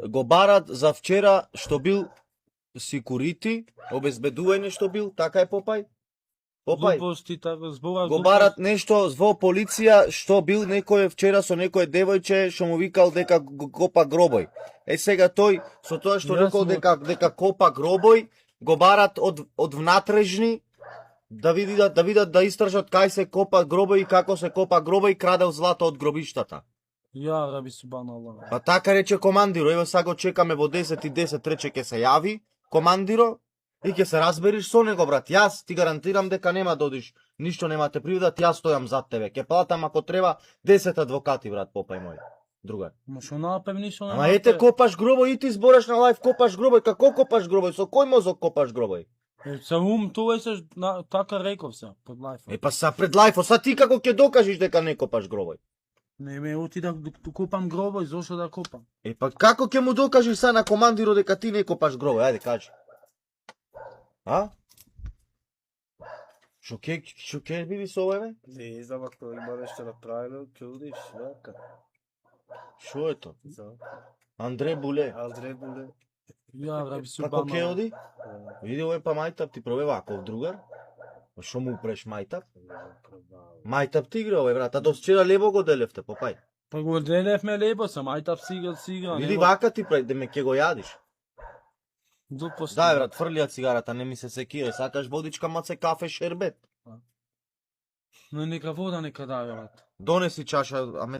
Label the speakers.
Speaker 1: го барат за вчера што бил секурити, обезбедување што бил, така е Попај? Попај,
Speaker 2: Глупости, така зборуваш.
Speaker 1: го барат нешто во полиција што бил некој вчера со некој девојче што му викал дека копа гробој. Сега тој со тоа што
Speaker 2: Јас
Speaker 1: рекол
Speaker 2: му-
Speaker 1: дека копа гробој, го барат од внатрешни да видат да истражат кај се копа гробој и како се копа гробој, крадел злато од гробиштата.
Speaker 2: Ја раби субханаллах.
Speaker 1: Па така рече командиро, ево сега го чекаме во 10:10 рече ќе се јави командиро и ќе се разбериш со него, брат. Јас ти гарантирам дека нема да одиш, ништо нема те приведат, јас стојам зад тебе. Ќе платам ако треба 10 адвокати, брат, Попај мој. Другар.
Speaker 2: Ма шо направи шо
Speaker 1: Ама ете копаш гробој и ти збораш на лајф копаш гробој, како копаш гробој, со кој мозок копаш гробој?
Speaker 2: Се тоа се така реков се под лајф.
Speaker 1: Па са пред лајфот, са ти како ќе докажеш дека не копаш гробој?
Speaker 2: Не ме оти да купам гробој, зошто да купам?
Speaker 1: Па како ќе му докажеш са на командиро дека ти не копаш гробој? Ајде кажи. А? Шо ќе биде со ова, бе?
Speaker 3: Не знам ако има нешто направено, ќе одиш, вака.
Speaker 1: Шо е тоа?
Speaker 3: За
Speaker 1: Андре Буле.
Speaker 3: Андре Буле.
Speaker 2: Ја раби
Speaker 1: Како ќе
Speaker 2: субханаллах.
Speaker 1: оди? Види овој па мајтап ти пробева ако другар. Па шо му упреш мајтап? Мајтап ти игра овој брат, а до вчера лебо го делевте, Попај.
Speaker 2: Па го делевме лепо сам, ајтап си игра.
Speaker 1: Види вака ти прави, да ме ќе го јадиш.
Speaker 2: Глупости.
Speaker 1: Дај брат, фрлија цигарата, не ми се секира, сакаш водичка, маце, кафе, шербет.
Speaker 2: Но нека вода нека дај, брат.
Speaker 1: Донеси чаша, аме